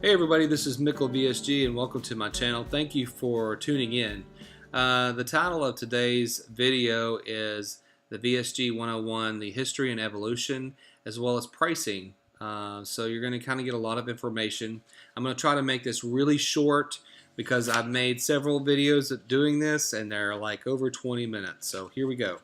Hey everybody, this is Mikkel VSG and welcome to my channel. Thank you for tuning in. The title of today's video is the VSG 101, the history and evolution, as well as pricing. So you're going to kind of get a lot of information. I'm going to try to make this really short because I've made several videos doing this and they're like over 20 minutes. So here we go.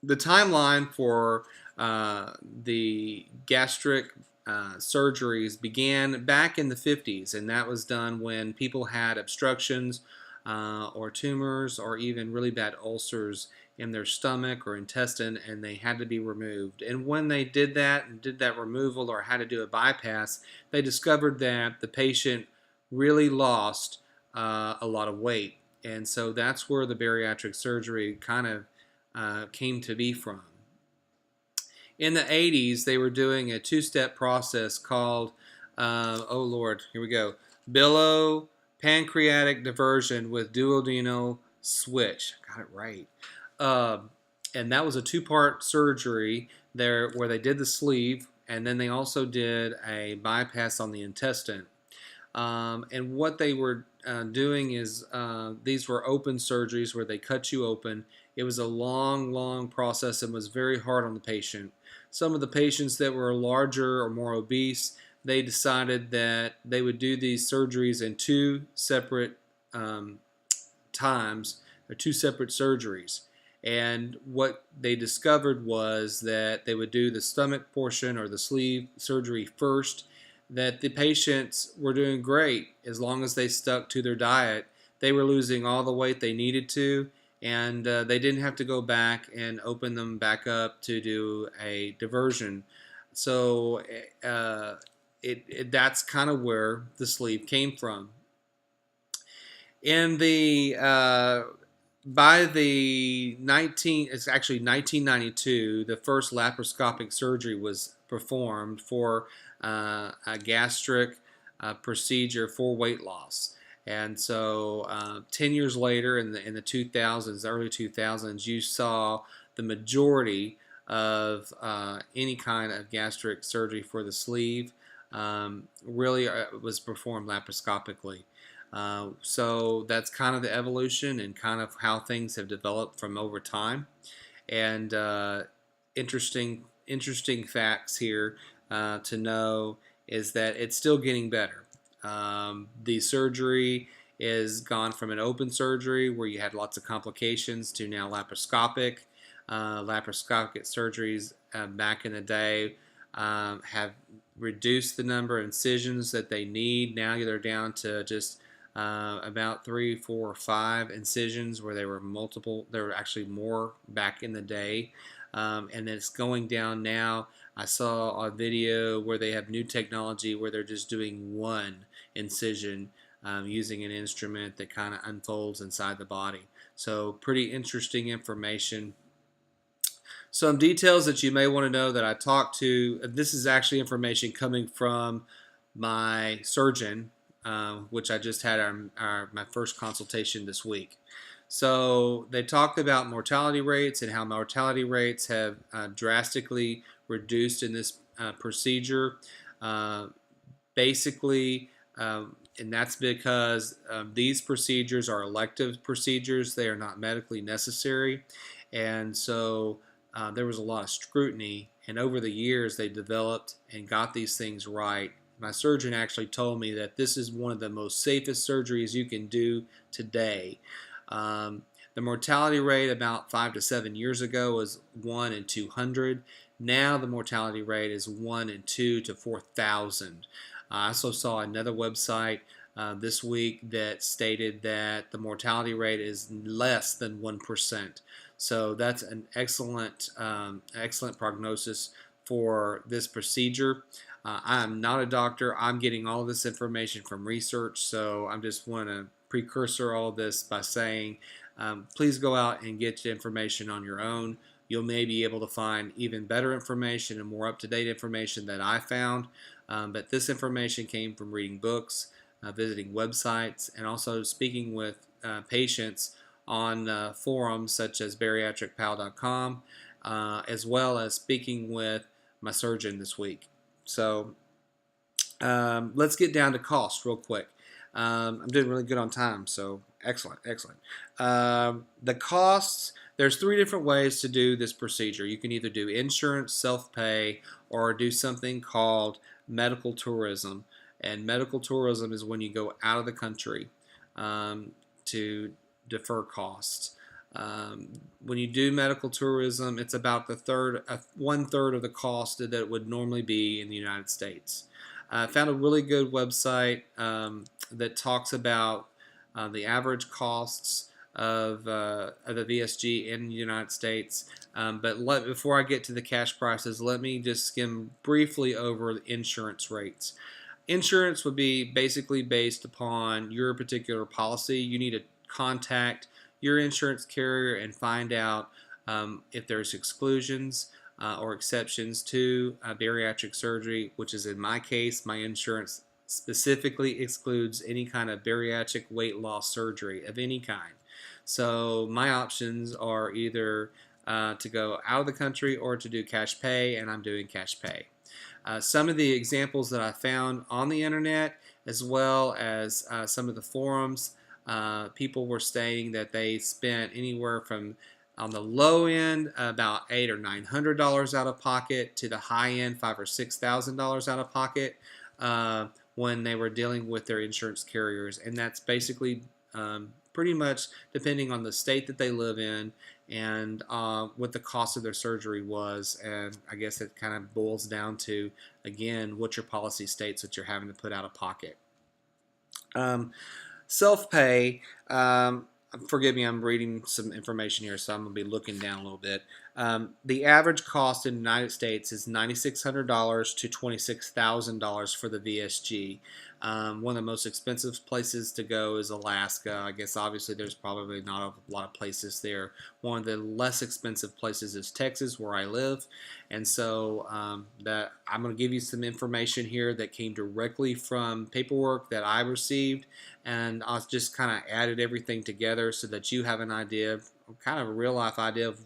The timeline for the gastric surgeries began back in the 50s, and that was done when people had obstructions or tumors or even really bad ulcers in their stomach or intestine, and they had to be removed. And when they did that and did that removal or had to do a bypass, they discovered that the patient really lost a lot of weight. And so that's where the bariatric surgery kind of came to be from. In the 80s, they were doing a two-step process called, oh Lord, here we go, pancreatic diversion with duodenal switch. Got it right. And that was a two-part surgery there where they did the sleeve, and then they also did a bypass on the intestine. And what they were doing is these were open surgeries where they cut you open. It was a long process and was very hard on the patient. Some of the patients that were larger or more obese, they decided that they would do these surgeries in two separate times, or two separate surgeries. And what they discovered was that they would do the stomach portion or the sleeve surgery first, that the patients were doing great as long as they stuck to their diet. They were losing all the weight they needed to, and they didn't have to go back and open them back up to do a diversion. So that's kind of where the sleeve came from. In the by the it's actually 1992, the first laparoscopic surgery was performed for a gastric procedure for weight loss. And so 10 years later, in the 2000s, early 2000s, you saw the majority of any kind of gastric surgery for the sleeve really was performed laparoscopically. So that's kind of the evolution and kind of how things have developed from over time. And interesting facts here to know is that it's still getting better. The surgery is gone from an open surgery where you had lots of complications to now laparoscopic. Laparoscopic surgeries back in the day have reduced the number of incisions that they need. Now they're down to just about 3, 4, or 5 incisions, where they were multiple. There were actually more back in the day, and it's going down now. I saw a video where they have new technology where they're just doing one incision using an instrument that kind of unfolds inside the body. So pretty interesting information. Some details that you may want to know that I talked to. This is actually information coming from my surgeon, which I just had my first consultation this week. So they talked about mortality rates and how mortality rates have drastically reduced in this procedure. Basically, and that's because these procedures are elective procedures. They are not medically necessary. And so there was a lot of scrutiny, and over the years they developed and got these things right. My surgeon actually told me that this is one of the most safest surgeries you can do today. The mortality rate about 5 to 7 years ago was 1 in 200. Now the mortality rate is 1 in 2 to 4,000. I also saw another website this week that stated that the mortality rate is less than 1%. So that's an excellent prognosis for this procedure. I'm not a doctor. I'm getting all this information from research, so I just want to precursor all this by saying please go out and get the information on your own. You'll may be able to find even better information and more up-to-date information that I found, but this information came from reading books, visiting websites, and also speaking with patients on forums such as bariatricpal.com, as well as speaking with my surgeon this week. So Let's get down to cost real quick. I'm doing really good on time, so excellent, excellent. The costs, there's three different ways to do this procedure. You can either do insurance, self-pay, or do something called medical tourism. And medical tourism is when you go out of the country to defer costs. When you do medical tourism, it's about one third of the cost that it would normally be in the United States. I found a really good website that talks about the average costs of the VSG in the United States. Before I get to the cash prices, let me just skim briefly over the insurance rates. Insurance would be basically based upon your particular policy. You need to contact your insurance carrier and find out if there's exclusions or exceptions to bariatric surgery, which is in my case, my insurance specifically excludes any kind of bariatric weight loss surgery of any kind. So my options are either to go out of the country or to do cash pay, and I'm doing cash pay. Some of the examples that I found on the internet, as well as some of the forums, people were stating that they spent anywhere from, on the low end, about $800 or $900 out of pocket, to the high end, $5,000 or $6,000 out of pocket when they were dealing with their insurance carriers, and that's basically pretty much depending on the state that they live in and what the cost of their surgery was. And I guess it kind of boils down to, again, what your policy states that you're having to put out of pocket. Self-pay, forgive me, I'm reading some information here, so I'm going to be looking down a little bit. The average cost in the United States is $9,600 to $26,000 for the VSG. One of the most expensive places to go is Alaska. I guess obviously there's probably not a lot of places there. One of the less expensive places is Texas, where I live. And so I'm going to give you some information here that came directly from paperwork that I received, and I'll just kind of added everything together so that you have an idea, kind of a real life idea of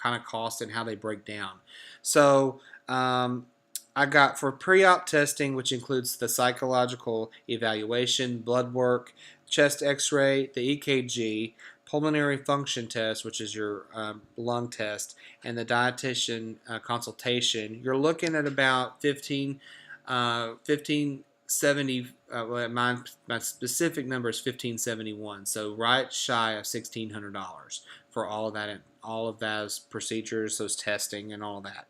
kind of costs and how they break down. So I got for pre-op testing, which includes the psychological evaluation, blood work, chest x-ray, the EKG, pulmonary function test, which is your lung test, and the dietitian consultation. You're looking at about 1570. My specific number is 1571, so right shy of $1,600 for all of that, and all of those procedures, those testing, and all of that.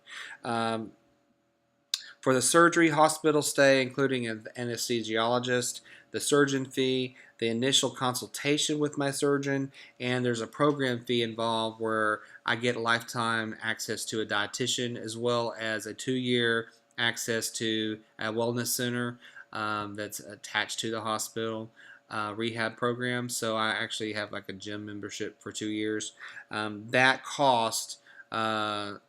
For the surgery, hospital stay, including an anesthesiologist, the surgeon fee, the initial consultation with my surgeon, and there's a program fee involved where I get lifetime access to a dietitian, as well as a 2-year access to a wellness center that's attached to the hospital rehab program. So I actually have like a gym membership for 2 years. That cost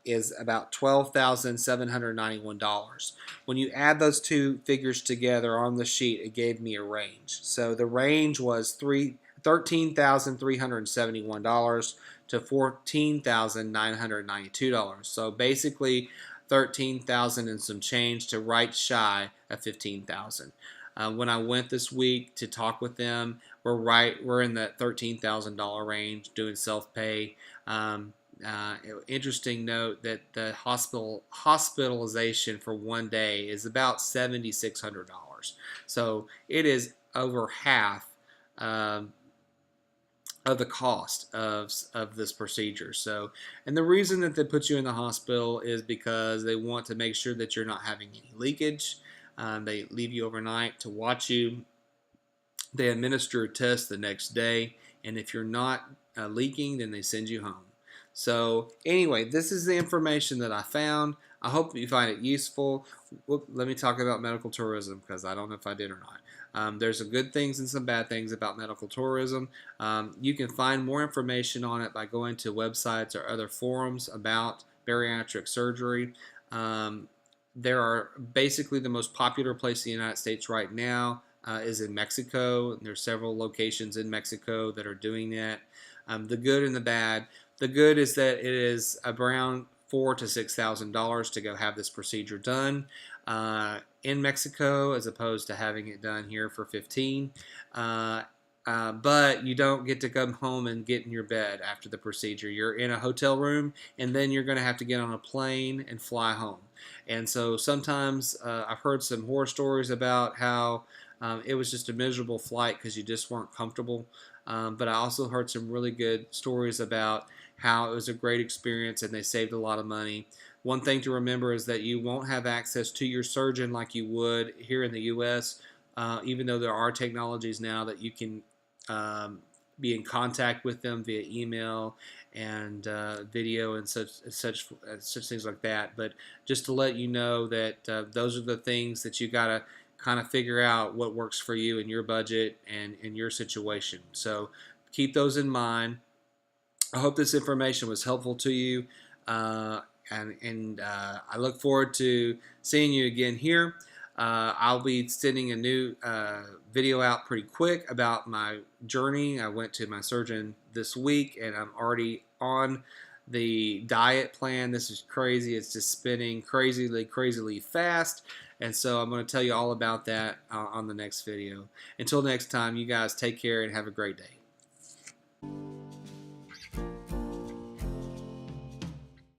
is about $12,791. When you add those two figures together on the sheet, it gave me a range. So the range was $13,371 to $14,992. So basically $13,000 and some change to right shy of $15,000. When I went this week to talk with them, we're in that $13,000 range doing self-pay. Interesting note that the hospitalization for one day is about $7,600. So it is over half of the cost of this procedure. So, and the reason that they put you in the hospital is because they want to make sure that you're not having any leakage. They leave you overnight to watch you. They administer a test the next day, and if you're not leaking, then they send you home. So anyway, this is the information that I found. I hope you find it useful. Let me talk about medical tourism, because I don't know if I did or not. There's some good things and some bad things about medical tourism. You can find more information on it by going to websites or other forums about bariatric surgery. There are basically the most popular place in the United States right now is in Mexico. There's several locations in Mexico that are doing that. The good and the bad. The good is that it is around $4,000 to $6,000 to go have this procedure done in Mexico, as opposed to having it done here for 15. But you don't get to come home and get in your bed after the procedure. You're in a hotel room, and then you're going to have to get on a plane and fly home. And so sometimes I've heard some horror stories about how it was just a miserable flight because you just weren't comfortable. But I also heard some really good stories about how it was a great experience and they saved a lot of money. One thing to remember is that you won't have access to your surgeon like you would here in the U.S., even though there are technologies now that you can be in contact with them via email and video and such things like that. But just to let you know that those are the things that you got to kind of figure out what works for you in your budget and in your situation. So keep those in mind. I hope this information was helpful to you, and I look forward to seeing you again here. I'll be sending a new video out pretty quick about my journey. I went to my surgeon this week, and I'm already on the diet plan. This is crazy. It's just spinning crazily fast. And so I'm going to tell you all about that on the next video. Until next time, you guys take care and have a great day.